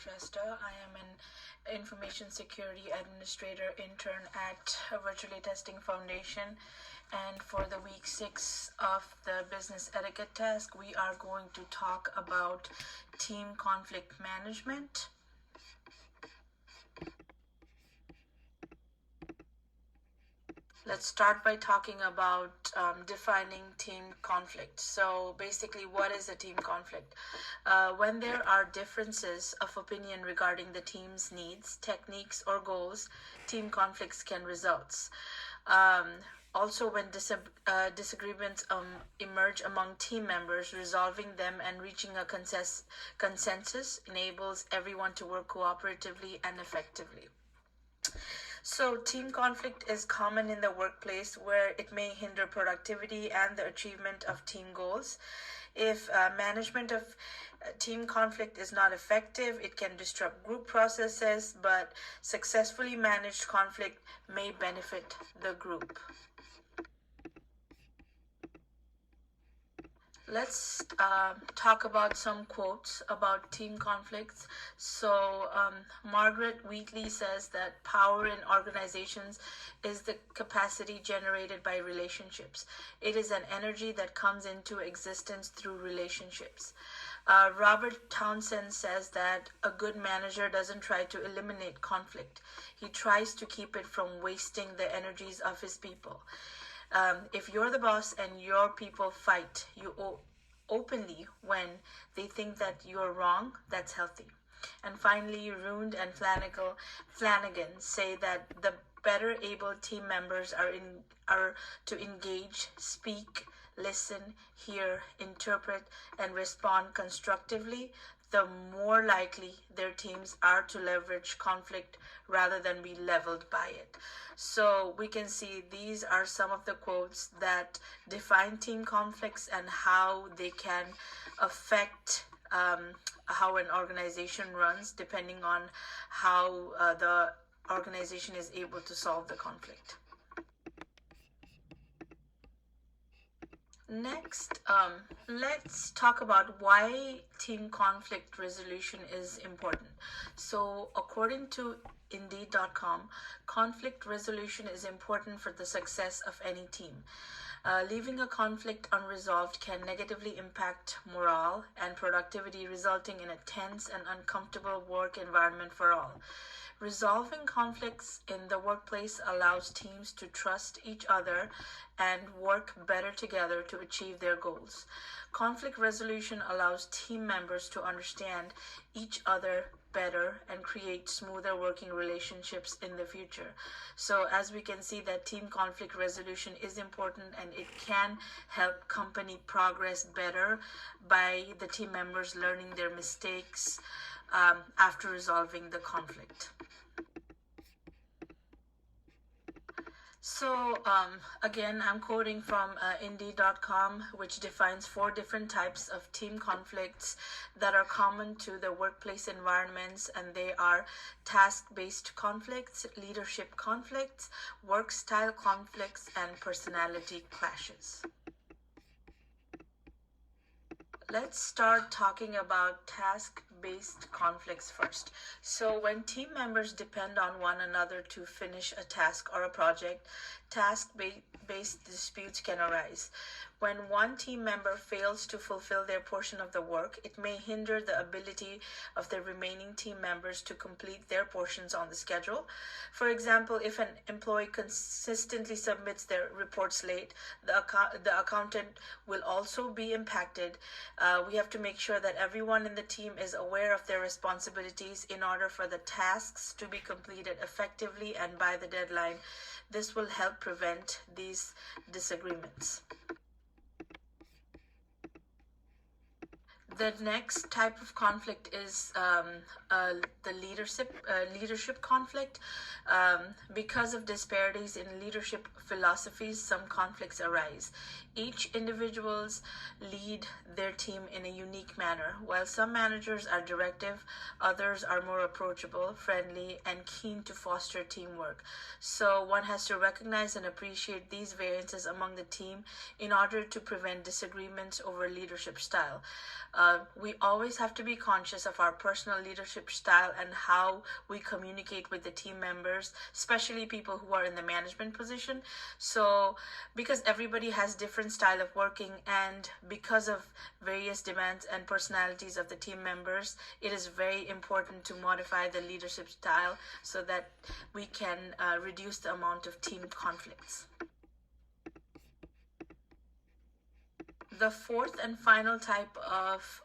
Shrestha. I am an Information Security Administrator intern at Virtually Testing Foundation. And for the week 6 of the business etiquette task, we are going to talk about team conflict management. Let's start by talking about defining team conflict. So basically, what is a team conflict? When there are differences of opinion regarding the team's needs, techniques, or goals, team conflicts can result. Also, when disagreements emerge among team members, resolving them and reaching a consensus enables everyone to work cooperatively and effectively. So, team conflict is common in the workplace where it may hinder productivity and the achievement of team goals. If management of team conflict is not effective, it can disrupt group processes, but successfully managed conflict may benefit the group. Let's talk about some quotes about team conflicts. So, Margaret Wheatley says that power in organizations is the capacity generated by relationships. It is an energy that comes into existence through relationships. Robert Townsend says that a good manager doesn't try to eliminate conflict. He tries to keep it from wasting the energies of his people. If you're the boss and your people fight you openly when they think that you're wrong, that's healthy. And finally, Rund and Flanagan say that the better able team members are to engage, speak, listen, hear, interpret, and respond constructively, the more likely their teams are to leverage conflict rather than be leveled by it. So we can see these are some of the quotes that define team conflicts and how they can affect how an organization runs depending on how the organization is able to solve the conflict. Next, let's talk about why team conflict resolution is important. So, according to Indeed.com, conflict resolution is important for the success of any team. Leaving a conflict unresolved can negatively impact morale and productivity, resulting in a tense and uncomfortable work environment for all. Resolving conflicts in the workplace allows teams to trust each other and work better together to achieve their goals. Conflict resolution allows team members to understand each other better and create smoother working relationships in the future. So as we can see that team conflict resolution is important and it can help company progress better by the team members learning their mistakes after resolving the conflict. So again, I'm quoting from Indeed.com, which defines 4 different types of team conflicts that are common to the workplace environments, and they are task-based conflicts, leadership conflicts, work style conflicts, and personality clashes. Let's start talking about task-based conflicts first. So when team members depend on one another to finish a task or a project, task-based disputes can arise. When one team member fails to fulfill their portion of the work, it may hinder the ability of the remaining team members to complete their portions on the schedule. For example, if an employee consistently submits their reports late, the accountant will also be impacted. We have to make sure that everyone in the team is aware of their responsibilities in order for the tasks to be completed effectively and by the deadline. This will help prevent these disagreements. The next type of conflict is the leadership conflict. Because of disparities in leadership philosophies, some conflicts arise. Each individuals lead their team in a unique manner. While some managers are directive, others are more approachable, friendly, and keen to foster teamwork. So one has to recognize and appreciate these variances among the team in order to prevent disagreements over leadership style. We always have to be conscious of our personal leadership style and how we communicate with the team members, especially people who are in the management position. So because everybody has different style of working, and because of various demands and personalities of the team members, it is very important to modify the leadership style so that we can reduce the amount of team conflicts. The fourth and final type of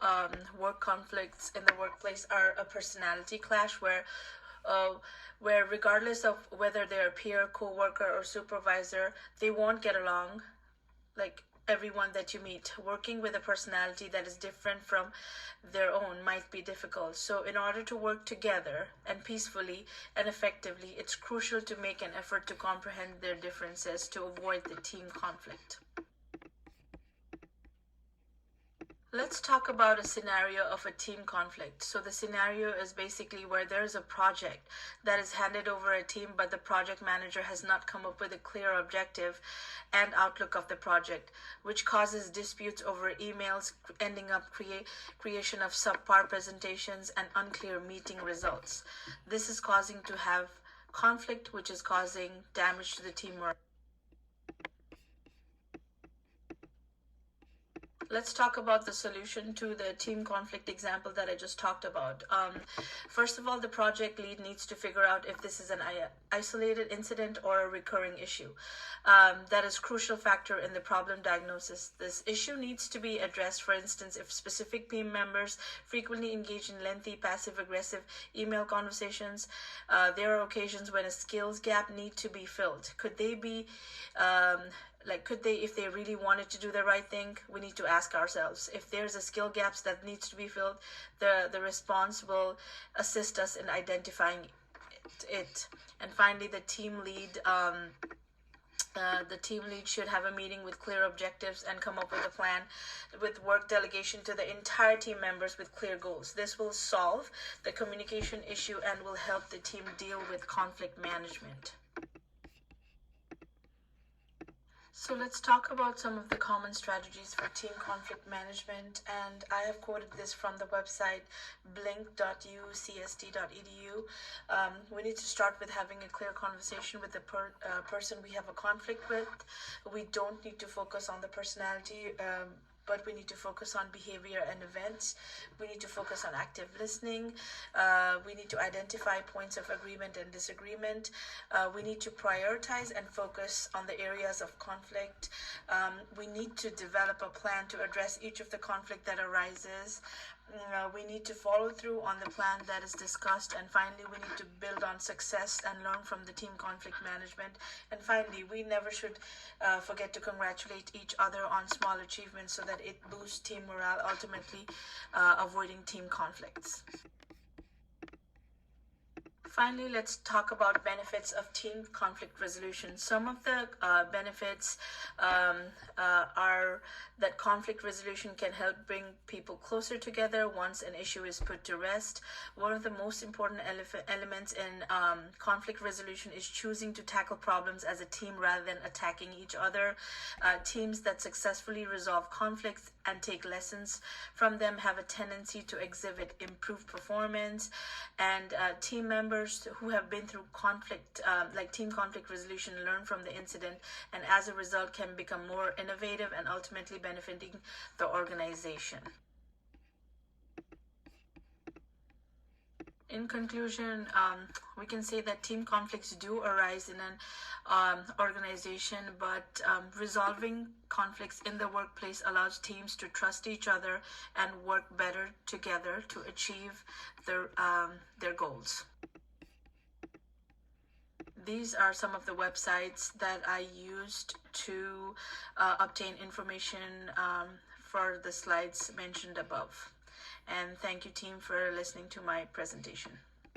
work conflicts in the workplace are a personality clash, where regardless of whether they're a peer, co-worker, or supervisor, they won't get along. Like everyone that you meet, working with a personality that is different from their own might be difficult. So in order to work together and peacefully and effectively, it's crucial to make an effort to comprehend their differences to avoid the team conflict. Let's talk about a scenario of a team conflict. So the scenario is basically where there is a project that is handed over a team, but the project manager has not come up with a clear objective and outlook of the project, which causes disputes over emails, ending up creation of subpar presentations and unclear meeting results. This is causing to have conflict, which is causing damage to the team morale. Let's talk about the solution to the team conflict example that I just talked about. First of all, the project lead needs to figure out if this is an isolated incident or a recurring issue. That is a crucial factor in the problem diagnosis. This issue needs to be addressed. For instance, if specific team members frequently engage in lengthy passive-aggressive email conversations, there are occasions when a skills gap need to be filled. Could they be if they really wanted to do the right thing, we need to ask ourselves if there's a skill gaps that needs to be filled. The response will assist us in identifying it. And finally, the team lead should have a meeting with clear objectives and come up with a plan with work delegation to the entire team members with clear goals. This will solve the communication issue and will help the team deal with conflict management. So let's talk about some of the common strategies for team conflict management, and I have quoted this from the website blink.ucst.edu. We need to start with having a clear conversation with the person we have a conflict with. We don't need to focus on the personality, but we need to focus on behavior and events. We need to focus on active listening. We need to identify points of agreement and disagreement. We need to prioritize and focus on the areas of conflict. We need to develop a plan to address each of the conflict that arises. We need to follow through on the plan that is discussed, and finally we need to build on success and learn from the team conflict management. And finally, we never should forget to congratulate each other on small achievements so that it boosts team morale, ultimately avoiding team conflicts. Finally, let's talk about benefits of team conflict resolution. Some of the benefits are that conflict resolution can help bring people closer together once an issue is put to rest. One of the most important elements in conflict resolution is choosing to tackle problems as a team rather than attacking each other. Teams that successfully resolve conflicts and take lessons from them have a tendency to exhibit improved performance, and team members who have been through conflict, like team conflict resolution, learn from the incident, and as a result can become more innovative and ultimately benefiting the organization. In conclusion, we can say that team conflicts do arise in an organization, but resolving conflicts in the workplace allows teams to trust each other and work better together to achieve their goals. These are some of the websites that I used to obtain information for the slides mentioned above. And thank you, team, for listening to my presentation.